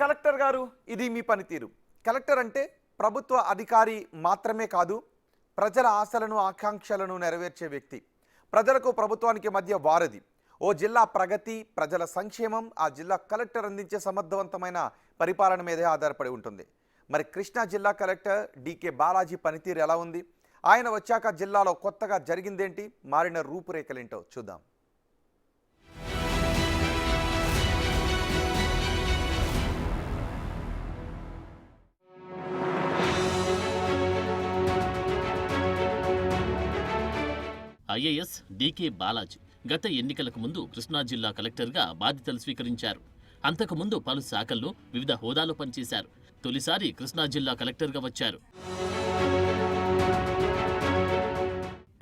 Collector గారు, ఇది మీ పనితీరు. కలెక్టర్ అంటే ప్రభుత్వ అధికారి మాత్రమే కాదు, ప్రజల ఆశలను ఆకాంక్షలను నెరవేర్చే వ్యక్తి. ప్రజలకు ప్రభుత్వానికి మధ్య వారధి. ఓ జిల్లా ప్రగతి, ప్రజల సంక్షేమం ఆ జిల్లా కలెక్టర్ అందించే సమర్థవంతమైన పరిపాలన మీదే ఆధారపడి ఉంటుంది. మరి కృష్ణా జిల్లా కలెక్టర్ డికే బాలాజీ పనితీరు ఎలా ఉంది? ఆయన వచ్చాక జిల్లాలో కొత్తగా జరిగిందేంటి? మారిన రూపురేఖలేంటో చూద్దాం. ఐఏఎస్ డికే బాలాజీ గత ఎన్నికలకు ముందు కృష్ణా జిల్లా కలెక్టర్గా బాధ్యతలు స్వీకరించారు. అంతకుముందు పలు శాఖల్లో వివిధ హోదాలో పనిచేశారు. తొలిసారి కృష్ణా జిల్లా కలెక్టర్గా వచ్చారు.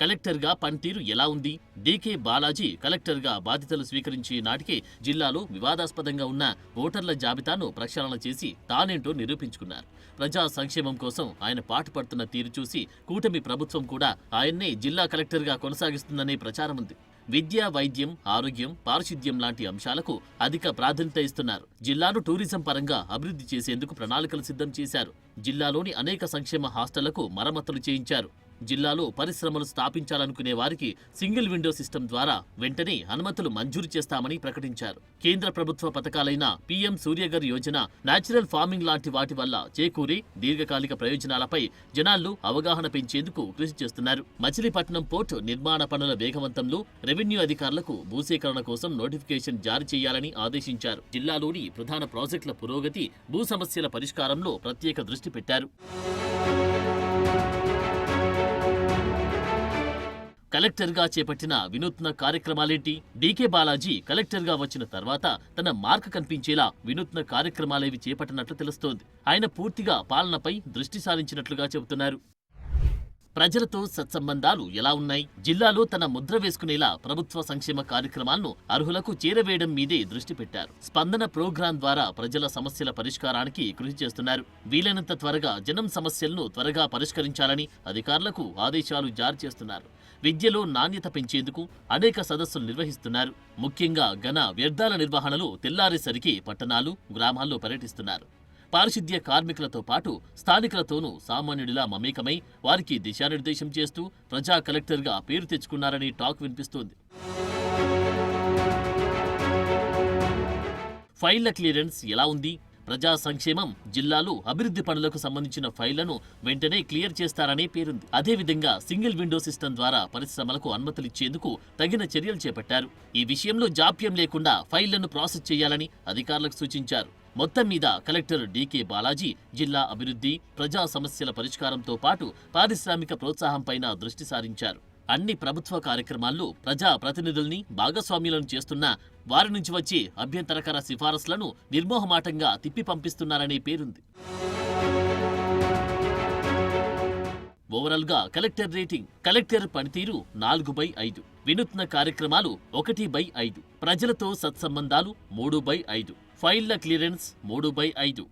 కలెక్టర్గా పనితీరు ఎలా ఉంది? డికే బాలాజీ కలెక్టర్గా బాధ్యతలు స్వీకరించే నాటికే జిల్లాలో వివాదాస్పదంగా ఉన్న ఓటర్ల జాబితాను ప్రక్షాళన చేసి తానేంటో నిరూపించుకున్నారు. ప్రజా సంక్షేమం కోసం ఆయన పాటుపడుతున్న తీరు చూసి కూటమి ప్రభుత్వం కూడా ఆయన్నే జిల్లా కలెక్టర్గా కొనసాగిస్తుందనే ప్రచారం ఉంది. విద్య, వైద్యం, ఆరోగ్యం, పారిశుద్ధ్యం లాంటి అంశాలకు అధిక ప్రాధాన్యత ఇస్తున్నారు. జిల్లాను టూరిజం పరంగా అభివృద్ధి చేసేందుకు ప్రణాళికలు సిద్ధం చేశారు. జిల్లాలోని అనేక సంక్షేమ హాస్టళ్లకు మరమ్మతులు చేయించారు. జిల్లాలో పరిశ్రమలు స్థాపించాలనుకునే వారికి సింగిల్ విండో సిస్టమ్ ద్వారా వెంటనే అనుమతులు మంజూరు చేస్తామని ప్రకటించారు. కేంద్ర ప్రభుత్వ పథకాలైన PM Suryaghar Yojana, natural farming లాంటి వాటి వల్ల చేకూరే దీర్ఘకాలిక ప్రయోజనాలపై జనాల్లో అవగాహన పెంచేందుకు కృషి చేస్తున్నారు. మచిలీపట్నం పోర్టు నిర్మాణ పనుల వేగవంతంలో రెవెన్యూ అధికారులకు భూసేకరణ కోసం నోటిఫికేషన్ జారీ చేయాలని ఆదేశించారు. జిల్లాలోని ప్రధాన ప్రాజెక్టుల పురోగతి, భూ సమస్యల పరిష్కారంలో ప్రత్యేక దృష్టి పెట్టారు. కలెక్టర్గా చేపట్టిన వినూత్న కార్యక్రమాలేంటి? డికే బాలాజీ కలెక్టర్గా వచ్చిన తర్వాత తన మార్క్ కనిపించేలా వినూత్న కార్యక్రమాలేవి చేపట్టినట్లు తెలుస్తోంది. ఆయన పూర్తిగా పాలనపై దృష్టి సారించినట్లుగా చెబుతున్నారు. ప్రజలతో సత్సంబంధాలు ఎలా ఉన్నాయి? జిల్లాలో తన ముద్ర వేసుకునేలా ప్రభుత్వ సంక్షేమ కార్యక్రమాలను అర్హులకు చేరవేయడం మీదే దృష్టి పెట్టారు. స్పందన ప్రోగ్రాం ద్వారా ప్రజల సమస్యల పరిష్కారానికి కృషి చేస్తున్నారు. వీలైనంత త్వరగా జనం సమస్యలను త్వరగా పరిష్కరించాలని అధికారులకు ఆదేశాలు జారీ చేస్తున్నారు. విద్యలో నాణ్యత పెంచేందుకు అనేక సదస్సులు నిర్వహిస్తున్నారు. ముఖ్యంగా ఘన వ్యర్థాల నిర్వహణలో తెల్లారేసరికి పట్టణాలు, గ్రామాల్లో పర్యటిస్తున్నారు. పారిశుద్ధ్య కార్మికులతో పాటు స్థానికులతోనూ సామాన్యుడిలా మమేకమై వారికి దిశానిర్దేశం చేస్తూ ప్రజా కలెక్టర్గా పేరు తెచ్చుకున్నారని టాక్ వినిపిస్తోంది. ఫైళ్ల క్లియరెన్స్ ఎలా ఉంది? ప్రజా సంక్షేమం, జిల్లాలో అభివృద్ధి పనులకు సంబంధించిన ఫైళ్లను వెంటనే క్లియర్ చేస్తారనే పేరుంది. అదేవిధంగా సింగిల్ విండో సిస్టమ్ ద్వారా పరిశ్రమలకు అనుమతులిచ్చేందుకు తగిన చర్యలు చేపట్టారు. ఈ విషయంలో జాప్యం లేకుండా ఫైళ్లను ప్రాసెస్ చేయాలని అధికారులకు సూచించారు. మొత్తం మీద కలెక్టర్ డికే బాలాజీ జిల్లా అభివృద్ధి, ప్రజా సమస్యల పరిష్కారంతో పాటు పారిశ్రామిక ప్రోత్సాహంపైన దృష్టి సారించారు. అన్ని ప్రభుత్వ కార్యక్రమాల్లో ప్రజా ప్రతినిధుల్ని భాగస్వామ్యులను చేస్తున్నా వారి నుంచి వచ్చే అభ్యంతరకర సిఫారసులను నిర్మోహమాటంగా తిప్పి పంపిస్తున్నారనే పేరుంది. ఓవరాల్ గా కలెక్టర్ రేటింగ్: కలెక్టర్ పనితీరు 4/5, వినూత్న కార్యక్రమాలు 1/5, ప్రజలతో సత్సంబంధాలు 3/5, ఫైళ్ల క్లియరెన్స్ 3/5.